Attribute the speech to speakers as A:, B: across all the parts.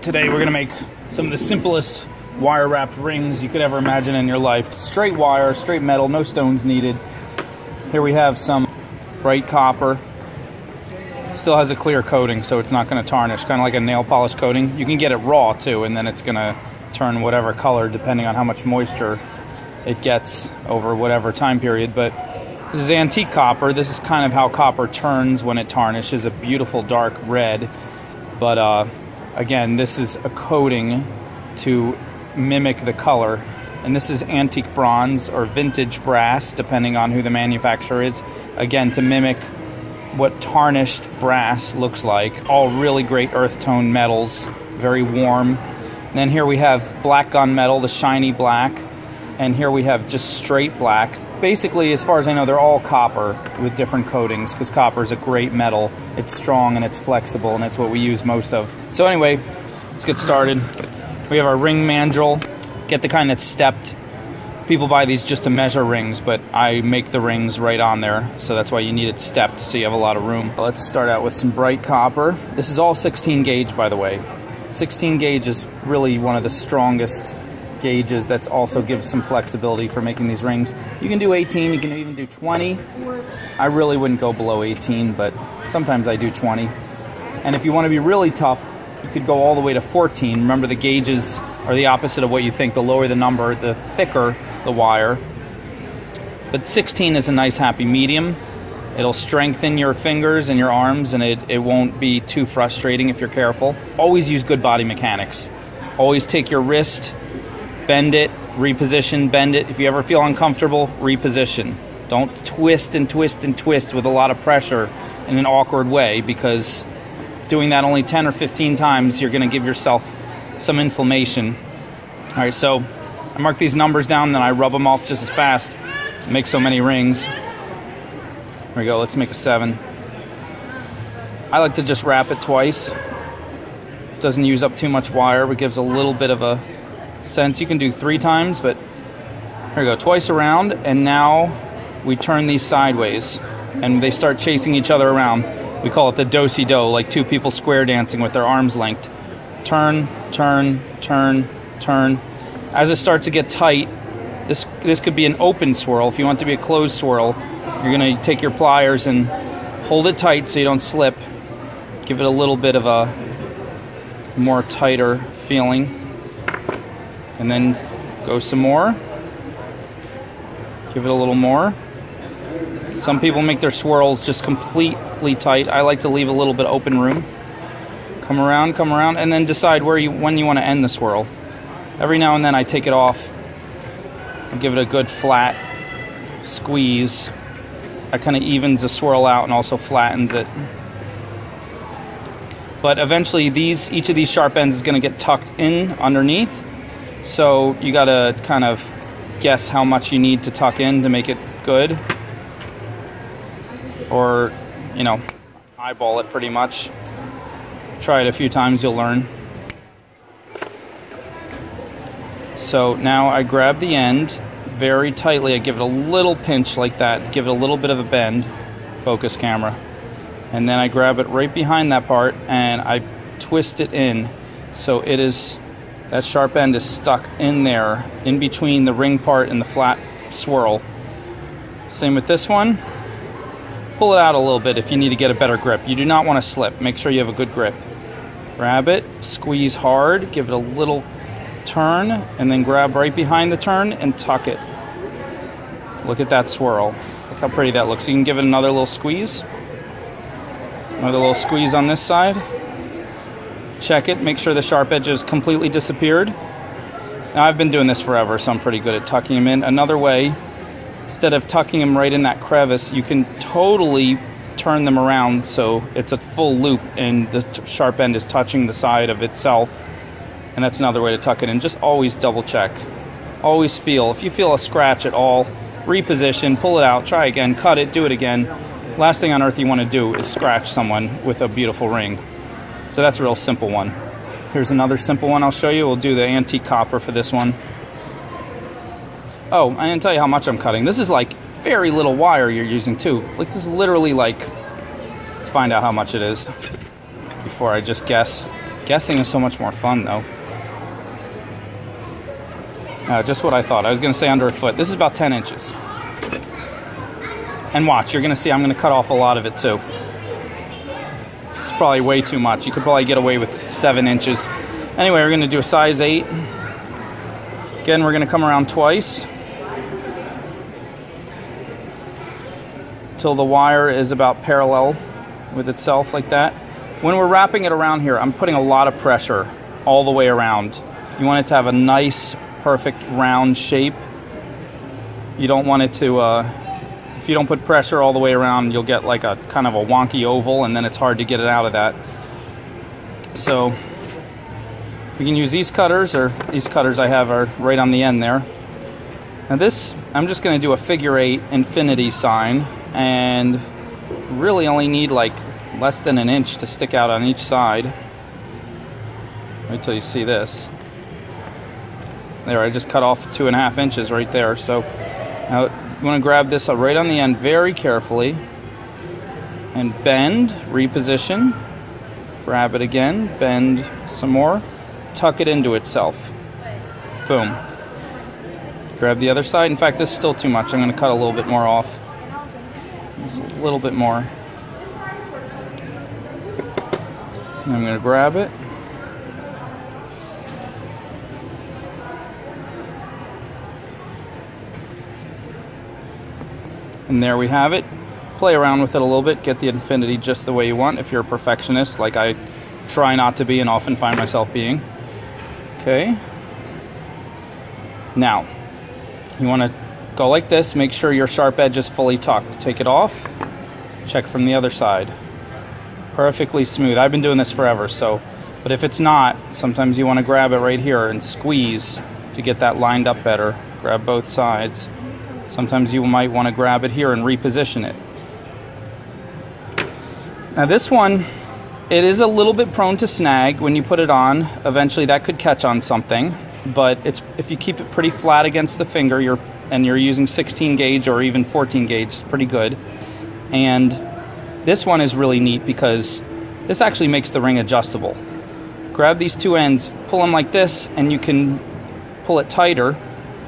A: Today we're gonna make some of the simplest wire wrapped rings you could ever imagine in your life. Straight wire, straight metal, no stones needed. Here we have some bright copper. Still has a clear coating, so it's not gonna tarnish, kind of like a nail polish coating. You can get it raw too, and then it's gonna turn whatever color depending on how much moisture it gets over whatever time period. But this is antique copper. This is kind of how copper turns when it tarnishes, a beautiful dark red. But again, this is a coating to mimic the color. And this is antique bronze or vintage brass, depending on who the manufacturer is. Again, to mimic what tarnished brass looks like. All really great earth tone metals, very warm. And then here we have black gunmetal, the shiny black. And here we have just straight black. Basically, as far as I know, they're all copper with different coatings, because copper is a great metal. It's strong and it's flexible, and it's what we use most of. So anyway, let's get started. We have our ring mandrel. Get the kind that's stepped. People buy these just to measure rings, but I make the rings right on there, so that's why you need it stepped, so you have a lot of room. Let's start out with some bright copper. This is all 16 gauge, by the way. 16 gauge is really one of the strongest gauges that also gives some flexibility for making these rings. You can do 18, you can even do 20. I really wouldn't go below 18, but sometimes I do 20. And if you want to be really tough, you could go all the way to 14. Remember, the gauges are the opposite of what you think. The lower the number, the thicker the wire. But 16 is a nice happy medium. It'll strengthen your fingers and your arms, and it won't be too frustrating if you're careful. Always use good body mechanics. Always take your wrist, bend it, reposition, bend it. If you ever feel uncomfortable, reposition. Don't twist and twist and twist with a lot of pressure in an awkward way, because doing that only 10 or 15 times, you're gonna give yourself some inflammation. All right, so I mark these numbers down, then I rub them off just as fast. Make so many rings. Here we go, let's make a 7. I like to just wrap it twice. Doesn't use up too much wire, but gives a little bit of a sense. You can do 3 times, but here we go, twice around, and now we turn these sideways and they start chasing each other around. We call it the do-si-do, like two people square dancing with their arms linked. Turn, turn, turn, turn. As it starts to get tight, this could be an open swirl. If you want it to be a closed swirl, you're gonna take your pliers and hold it tight so you don't slip. Give it a little bit of a more tighter feeling. And then go some more. Give it a little more. Some people make their swirls just completely tight. I like to leave a little bit open room. Come around, and then decide when you want to end the swirl. Every now and then I take it off and give it a good flat squeeze. That kind of evens the swirl out and also flattens it. But eventually each of these sharp ends is going to get tucked in underneath. So you gotta kind of guess how much you need to tuck in to make it good. Or, you know, eyeball it pretty much. Try it a few times, you'll learn. So now I grab the end very tightly. I give it a little pinch like that, give it a little bit of a bend. Focus camera. And then I grab it right behind that part and I twist it in. So it is, that sharp end is stuck in there, in between the ring part and the flat swirl. Same with this one. Pull it out a little bit if you need to get a better grip. You do not want to slip. Make sure you have a good grip. Grab it, squeeze hard, give it a little turn, and then grab right behind the turn and tuck it. Look at that swirl. Look how pretty that looks. You can give it another little squeeze. Another little squeeze on this side. Check it, make sure the sharp edges completely disappeared. Now I've been doing this forever, so I'm pretty good at tucking them in. Another way, instead of tucking them right in that crevice, you can totally turn them around so it's a full loop and the sharp end is touching the side of itself. And that's another way to tuck it in. Just always double check. Always feel. If you feel a scratch at all, reposition, pull it out, try again, cut it, do it again. Last thing on earth you want to do is scratch someone with a beautiful ring. So that's a real simple one. Here's another simple one I'll show you. We'll do the antique copper for this one. Oh, I didn't tell you how much I'm cutting. This is like very little wire you're using too. Like this is literally like, let's find out how much it is before I just guess. Guessing is so much more fun, though. Just what I thought. I was going to say under a foot. This is about 10 inches. And watch, you're going to see I'm going to cut off a lot of it, too. It's probably way too much. You could probably get away with 7 inches. Anyway, we're going to do a size 8. Again, we're going to come around twice till the wire is about parallel with itself like that. When we're wrapping it around here, I'm putting a lot of pressure all the way around. You want it to have a nice, perfect round shape. You don't want it to, if you don't put pressure all the way around, you'll get like a kind of a wonky oval, and then it's hard to get it out of that. So we can use these cutters, or these cutters I have are right on the end there. Now this, I'm just going to do a figure 8 infinity sign, and really only need like less than an inch to stick out on each side. Wait till you see this. There, I just cut off 2.5 inches right there. So now you want to grab this right on the end very carefully and bend, reposition, grab it again, bend some more, tuck it into itself. Boom. Grab the other side. In fact, this is still too much. I'm going to cut a little bit more off. Just a little bit more. And I'm going to grab it. And there we have it. Play around with it a little bit. Get the infinity just the way you want if you're a perfectionist, like I try not to be and often find myself being. Okay. Now, you want to go like this. Make sure your sharp edge is fully tucked. Take it off. Check from the other side. Perfectly smooth. I've been doing this forever, so. But if it's not, sometimes you want to grab it right here and squeeze to get that lined up better. Grab both sides. Sometimes you might want to grab it here and reposition it. Now this one, it is a little bit prone to snag when you put it on. Eventually that could catch on something, but it's, if you keep it pretty flat against the finger, you're using 16 gauge or even 14 gauge, it's pretty good. And this one is really neat because this actually makes the ring adjustable. Grab these two ends, pull them like this, and you can pull it tighter.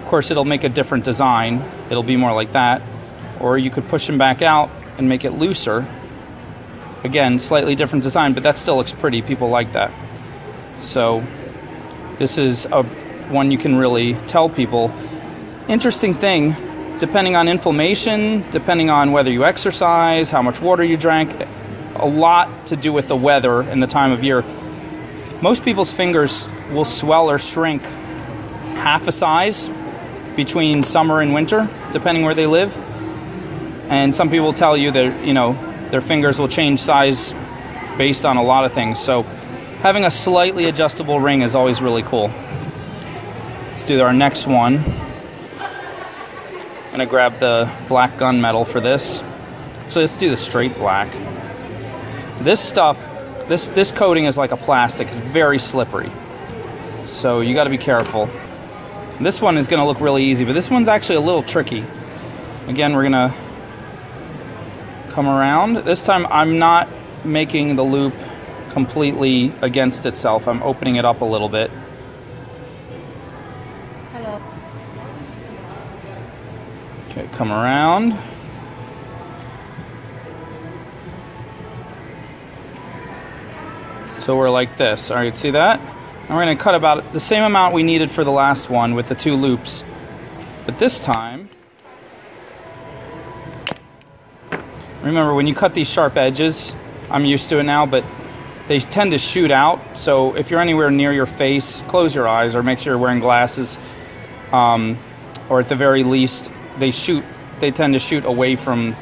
A: Of course, it'll make a different design. It'll be more like that. Or you could push them back out and make it looser. Again, slightly different design, but that still looks pretty. People like that. So this is one you can really tell people. Interesting thing, depending on inflammation, depending on whether you exercise, how much water you drank, a lot to do with the weather and the time of year. Most people's fingers will swell or shrink half a size between summer and winter, depending where they live. And some people tell you that, you know, their fingers will change size based on a lot of things. So having a slightly adjustable ring is always really cool. Let's do our next one. I'm gonna grab the black gunmetal for this. So let's do the straight black. This stuff, this coating is like a plastic. It's very slippery. So you gotta be careful. This one is going to look really easy, but this one's actually a little tricky. Again, we're going to come around. This time I'm not making the loop completely against itself. I'm opening it up a little bit.
B: Hello.
A: Okay, come around. So we're like this. All right, see that? And we're going to cut about the same amount we needed for the last one with the 2 loops. But this time, remember when you cut these sharp edges, I'm used to it now, but they tend to shoot out. So if you're anywhere near your face, close your eyes or make sure you're wearing glasses. Or at the very least, they tend to shoot away from,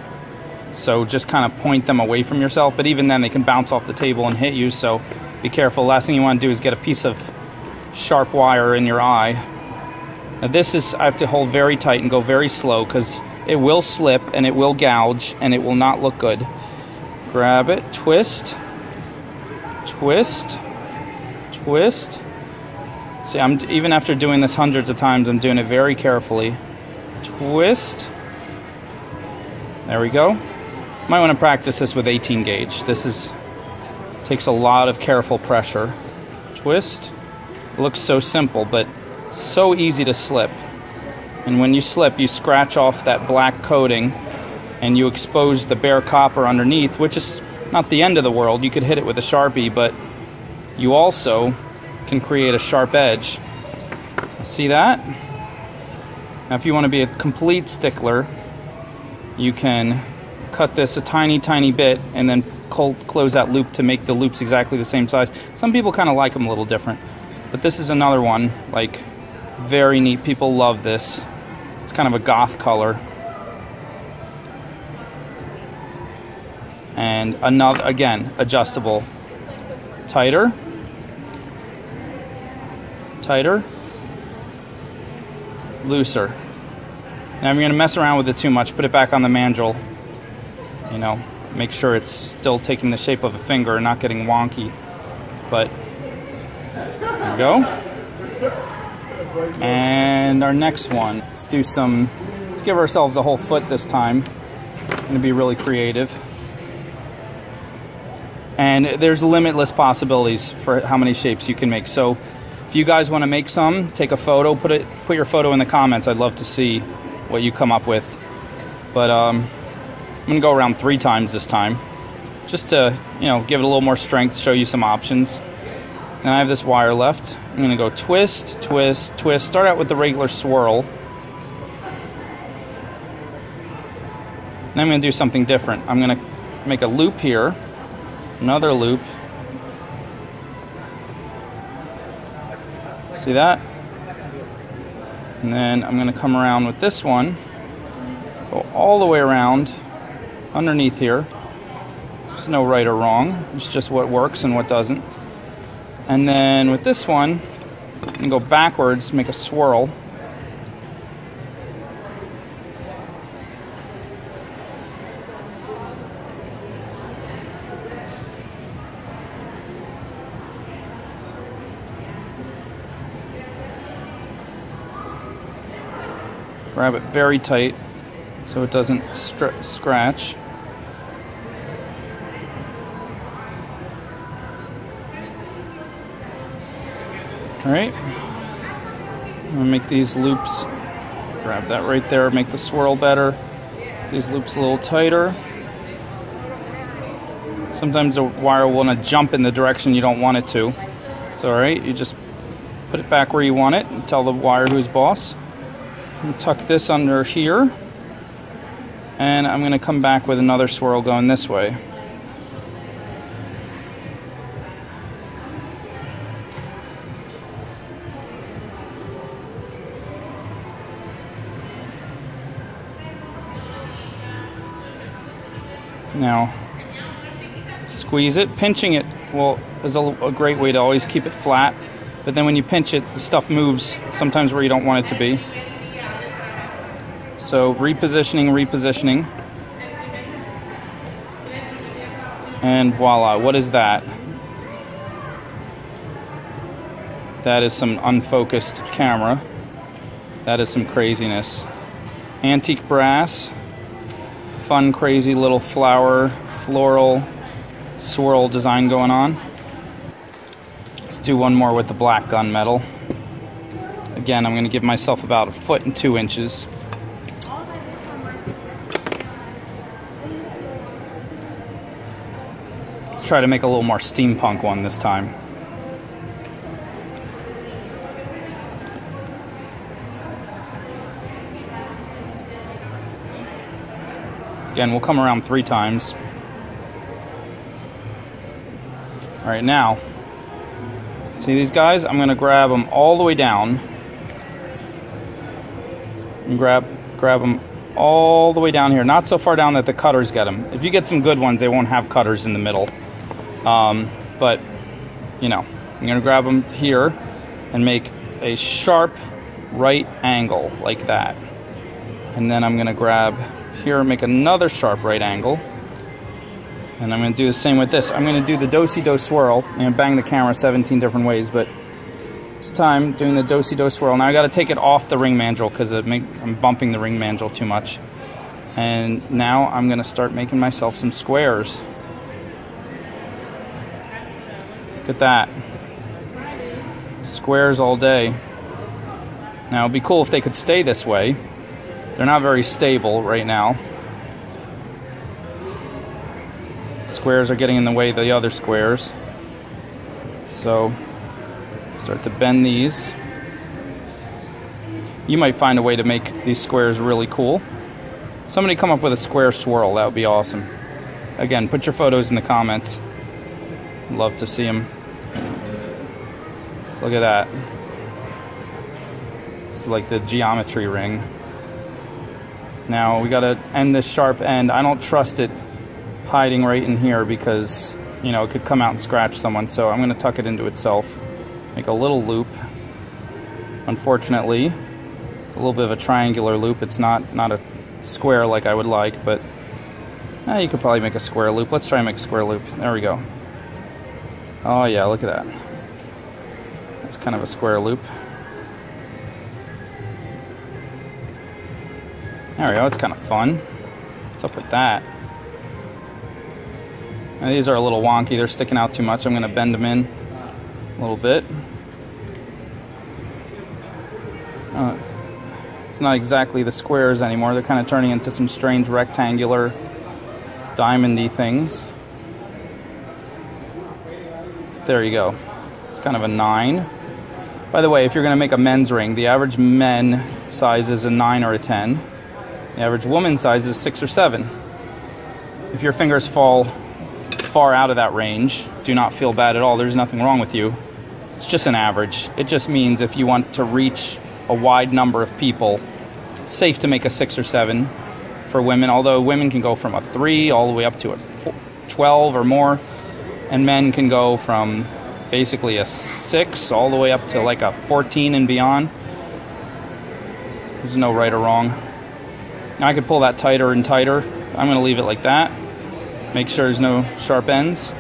A: so just kind of point them away from yourself. But even then, they can bounce off the table and hit you, so be careful. Last thing you want to do is get a piece of sharp wire in your eye. Now this is, I have to hold very tight and go very slow because it will slip and it will gouge and it will not look good. Grab it, twist, twist, twist. See, even after doing this hundreds of times, I'm doing it very carefully. Twist. There we go. Might want to practice this with 18 gauge. This takes a lot of careful pressure. twist. It looks so simple, but so easy to slip. And when you slip, you scratch off that black coating and you expose the bare copper underneath, which is not the end of the world. You could hit it with a Sharpie, but you also can create a sharp edge. See that? Now, if you want to be a complete stickler, you can cut this a tiny, tiny bit and then close that loop to make the loops exactly the same size. Some people kind of like them a little different, but this is another one, like, very neat. People love this. It's kind of a goth color. And another, again, adjustable. Tighter. Tighter. Looser. Now, if you're going to mess around with it too much, put it back on the mandrel. You know, make sure it's still taking the shape of a finger and not getting wonky. But there we go. And our next one, let's give ourselves a whole foot this time. I'm going to be really creative. And there's limitless possibilities for how many shapes you can make. So if you guys want to make some, take a photo, put your photo in the comments. I'd love to see what you come up with. But I'm going to go around 3 times this time, just to, you know, give it a little more strength, show you some options. And I have this wire left. I'm going to go twist, twist, twist. Start out with the regular swirl. Then I'm going to do something different. I'm going to make a loop here, another loop. See that? And then I'm going to come around with this one, go all the way around underneath here. There's no right or wrong. It's just what works and what doesn't. And then with this one, I'm going to go backwards, make a swirl. Grab it very tight so it doesn't scratch. All right, I'm gonna make these loops, grab that right there, make the swirl better. These loops a little tighter. Sometimes the wire will want to jump in the direction you don't want it to. It's all right, you just put it back where you want it and tell the wire who's boss. I'm gonna tuck this under here, and I'm gonna come back with another swirl going this way. Now, squeeze it. Pinching it is a great way to always keep it flat, but then when you pinch it, the stuff moves sometimes where you don't want it to be. So repositioning, repositioning. And voila, what is that? That is some unfocused camera. That is some craziness. Antique brass. Fun, crazy little flower, floral swirl design going on. Let's do one more with the black gunmetal. Again, I'm going to give myself about 1 foot and 2 inches. Let's try to make a little more steampunk one this time. Again, we'll come around 3 times. All right, now, see these guys? I'm gonna grab them all the way down. And grab them all the way down here. Not so far down that the cutters get them. If you get some good ones, they won't have cutters in the middle. But, you know, I'm gonna grab them here and make a sharp right angle like that. And then I'm gonna grab here, make another sharp right angle, and I'm going to do the same with this. I'm going to do the do-si-do swirl. I'm going to bang the camera 17 different ways, but this time doing the do-si-do swirl. Now I got to take it off the ring mandrel because I'm bumping the ring mandrel too much. And now I'm going to start making myself some squares. Look at that. Squares all day. Now, it'd be cool if they could stay this way. They're not very stable right now. Squares are getting in the way of the other squares. So, start to bend these. You might find a way to make these squares really cool. Somebody come up with a square swirl, that would be awesome. Again, put your photos in the comments. I'd love to see them. So look at that. It's like the geometry ring. Now we gotta end this sharp end. I don't trust it hiding right in here because, you know, it could come out and scratch someone. So I'm gonna tuck it into itself. Make a little loop. Unfortunately, it's a little bit of a triangular loop. It's not a square like I would like, but you could probably make a square loop. Let's try and make a square loop. There we go. Oh yeah, look at that. It's kind of a square loop. There we go, it's kind of fun. What's up with that? Now, these are a little wonky, they're sticking out too much. I'm gonna bend them in a little bit. It's not exactly the squares anymore. They're kind of turning into some strange rectangular, diamondy things. There you go. It's kind of a 9. By the way, if you're going to make a men's ring, the average men size is a 9 or a 10. The average woman size is 6 or 7. If your fingers fall far out of that range, do not feel bad at all. There's nothing wrong with you. It's just an average. It just means if you want to reach a wide number of people, it's safe to make a 6 or 7 for women, although women can go from a 3 all the way up to a 12 or more, and men can go from basically a 6 all the way up to like a 14 and beyond. There's no right or wrong. Now I could pull that tighter and tighter. I'm going to leave it like that. Make sure there's no sharp ends.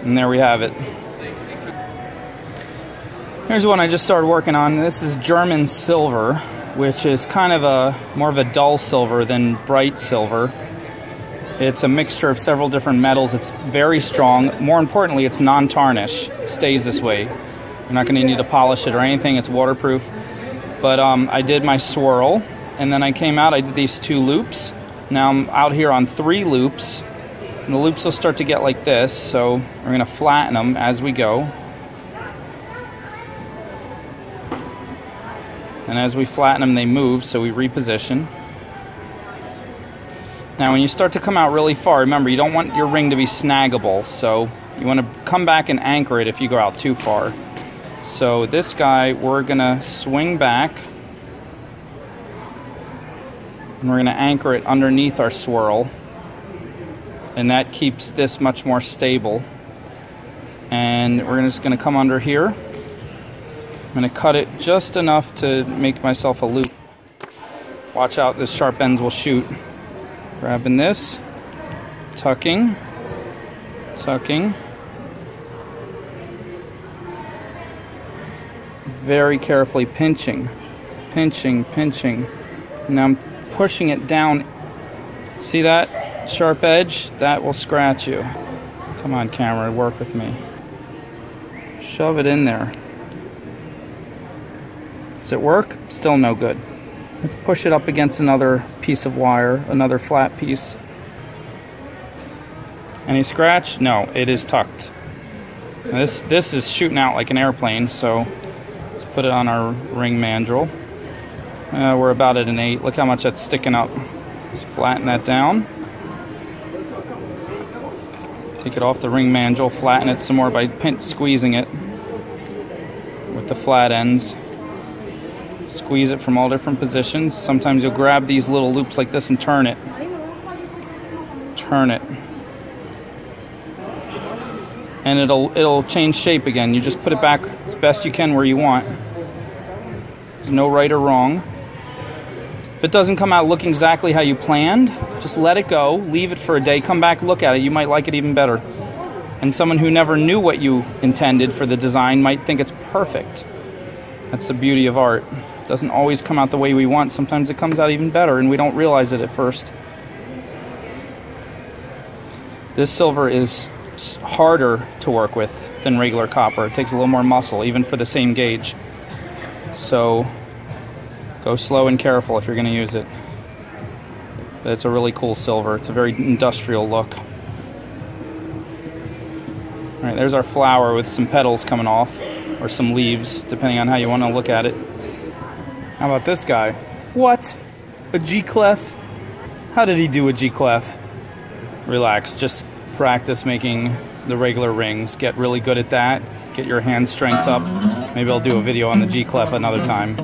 A: And there we have it. Here's one I just started working on. This is German silver, which is kind of more of a dull silver than bright silver. It's a mixture of several different metals. It's very strong. More importantly, it's non-tarnish. It stays this way. You're not going to need to polish it or anything. It's waterproof. But I did my swirl, and then I came out, I did these 2 loops. Now I'm out here on 3 loops, and the loops will start to get like this, so we're going to flatten them as we go. And as we flatten them, they move, so we reposition. Now, when you start to come out really far, remember, you don't want your ring to be snaggable, so you want to come back and anchor it if you go out too far. So this guy, we're going to swing back, and we're going to anchor it underneath our swirl, and that keeps this much more stable. And we're just going to come under here. I'm going to cut it just enough to make myself a loop. Watch out, the sharp ends will shoot. Grabbing this, tucking, tucking. Very carefully pinching, pinching, pinching. Now I'm pushing it down. See that sharp edge? That will scratch you. Come on, camera, work with me. Shove it in there. Does it work? Still no good. Let's push it up against another piece of wire, another flat piece. Any scratch? No, it is tucked. Now this is shooting out like an airplane, so let's put it on our ring mandrel. We're about at an 8. Look how much that's sticking up. Let's flatten that down. Take it off the ring mandrel, flatten it some more by squeezing it with the flat ends. Squeeze it from all different positions. Sometimes you'll grab these little loops like this and turn it. Turn it. And it'll change shape again. You just put it back as best you can where you want. There's no right or wrong. If it doesn't come out looking exactly how you planned, just let it go, leave it for a day, come back, look at it. You might like it even better. And someone who never knew what you intended for the design might think it's perfect. That's the beauty of art. It doesn't always come out the way we want. Sometimes it comes out even better and we don't realize it at first. This silver is harder to work with. than regular copper. It takes a little more muscle, even for the same gauge. So go slow and careful if you're going to use it. But it's a really cool silver. It's a very industrial look. All right, there's our flower with some petals coming off, or some leaves, depending on how you want to look at it. How about this guy? What? A G-clef? How did he do a G-clef? Relax, just practice making the regular rings. Get really good at that. Get your hand strength up. Maybe I'll do a video on the G-clef another time.